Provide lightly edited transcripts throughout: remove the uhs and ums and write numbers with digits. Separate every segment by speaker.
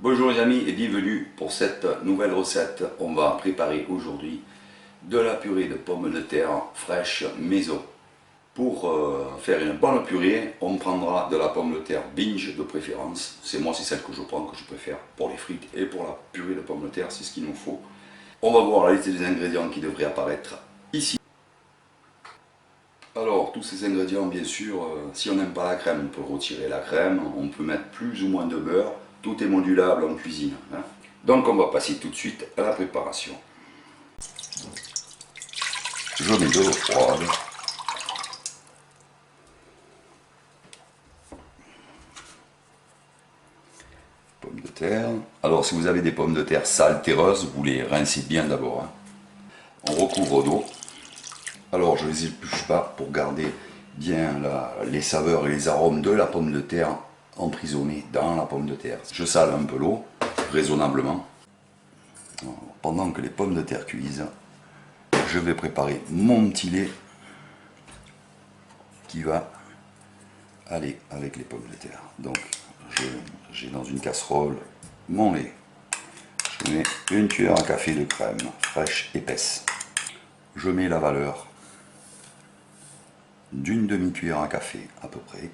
Speaker 1: Bonjour les amis et bienvenue pour cette nouvelle recette. On va préparer aujourd'hui de la purée de pommes de terre fraîche maison. Pour faire une bonne purée, on prendra de la pomme de terre binge de préférence. C'est celle que je prends, que je préfère pour les frites et pour la purée de pommes de terre, c'est ce qu'il nous faut. On va voir la liste des ingrédients qui devraient apparaître ici. Alors, tous ces ingrédients, bien sûr, si on n'aime pas la crème, on peut retirer la crème, on peut mettre plus ou moins de beurre, tout est modulable en cuisine. Donc, on va passer tout de suite à la préparation. Je mets de l'eau froide. Pommes de terre. Alors, si vous avez des pommes de terre sales, terreuses, vous les rincez bien d'abord. On recouvre d'eau. Alors, je ne les épluche pas pour garder bien les saveurs et les arômes de la pomme de terre emprisonnés dans la pomme de terre. Je sale un peu l'eau, raisonnablement. Alors, pendant que les pommes de terre cuisent, je vais préparer mon petit lait qui va aller avec les pommes de terre. Donc, j'ai dans une casserole mon lait. Je mets une cuillère à café de crème fraîche épaisse. Je mets la valeur d'une demi-cuillère à café à peu près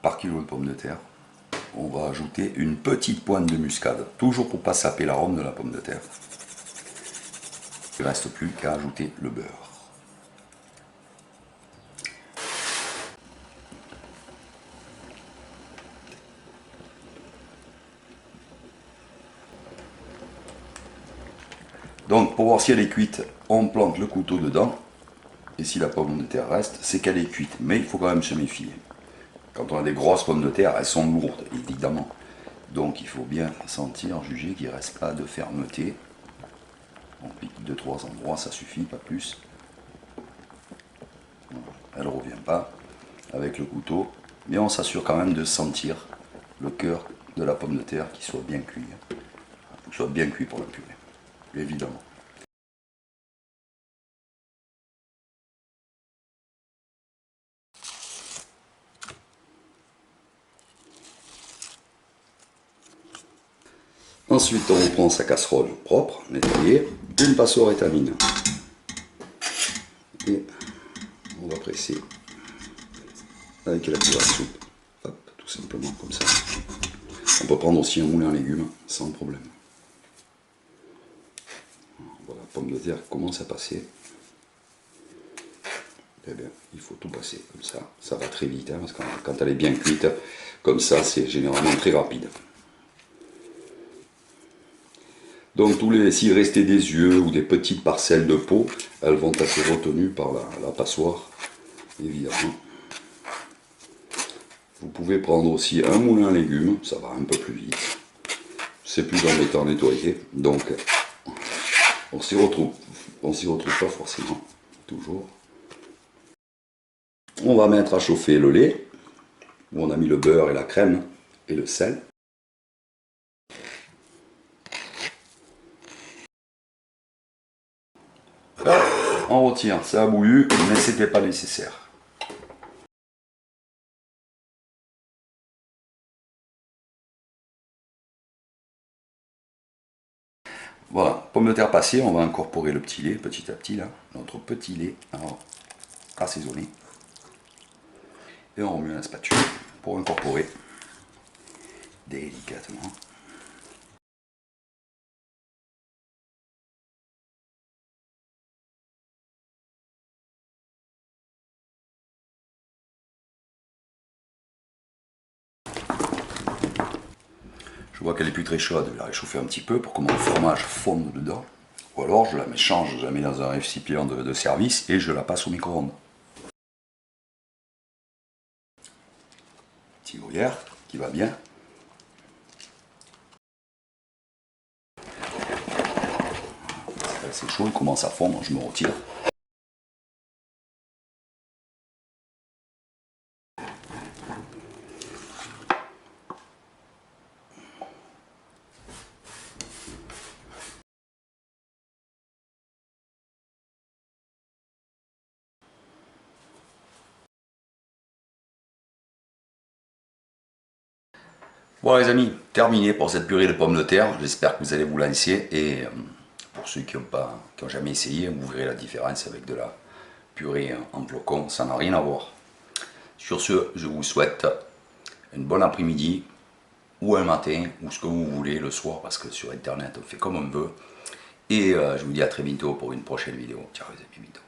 Speaker 1: par kilo de pommes de terre. On va ajouter une petite pointe de muscade, toujours pour ne pas saper l'arôme de la pomme de terre. Il ne reste plus qu'à ajouter le beurre. Donc pour voir si elle est cuite, on plante le couteau dedans. Et si la pomme de terre reste, c'est qu'elle est cuite. Mais il faut quand même se méfier. Quand on a des grosses pommes de terre, elles sont lourdes, évidemment. Donc il faut bien sentir, juger qu'il ne reste pas de fermeté. On pique 2-3 endroits, ça suffit, pas plus. Elle ne revient pas avec le couteau. Mais on s'assure quand même de sentir le cœur de la pomme de terre qui soit bien cuit. Il faut qu'il soit bien cuit pour la purée, évidemment. Ensuite, on prend sa casserole propre, nettoyée, une passoire étamine. Et on va presser avec la cuillère à soupe. Hop, tout simplement comme ça. On peut prendre aussi un moulin à légumes, sans problème. Voilà, la pomme de terre commence à passer. Eh bien, il faut tout passer comme ça. Ça va très vite, parce que quand elle est bien cuite, comme ça, c'est généralement très rapide. Donc, s'il restait des yeux ou des petites parcelles de peau, elles vont être retenues par la passoire, évidemment. Vous pouvez prendre aussi un moulin à légumes, ça va un peu plus vite. C'est plus embêtant à nettoyer, donc on s'y retrouve pas forcément, toujours. On va mettre à chauffer le lait, où on a mis le beurre et la crème et le sel. On retire, ça a bouilli, mais c'était pas nécessaire. Voilà, pomme de terre passée, on va incorporer le petit lait, petit à petit là, notre petit lait assaisonné. Et on remet la spatule pour incorporer délicatement. Je vois qu'elle est plus très chaude, je vais la réchauffer un petit peu pour que mon fromage fonde dedans. Ou alors je la change, je la mets dans un récipient de service et je la passe au micro-ondes. Petit gruyère qui va bien. C'est chaud, il commence à fondre, je me retire. Bon les amis, terminé pour cette purée de pommes de terre. J'espère que vous allez vous lancer. Et pour ceux qui n'ont jamais essayé, vous verrez la différence avec de la purée en flocons. Ça n'a rien à voir. Sur ce, je vous souhaite une bonne après-midi, ou un matin, ou ce que vous voulez le soir, parce que sur internet on fait comme on veut. Et je vous dis à très bientôt pour une prochaine vidéo. Ciao les amis, bientôt.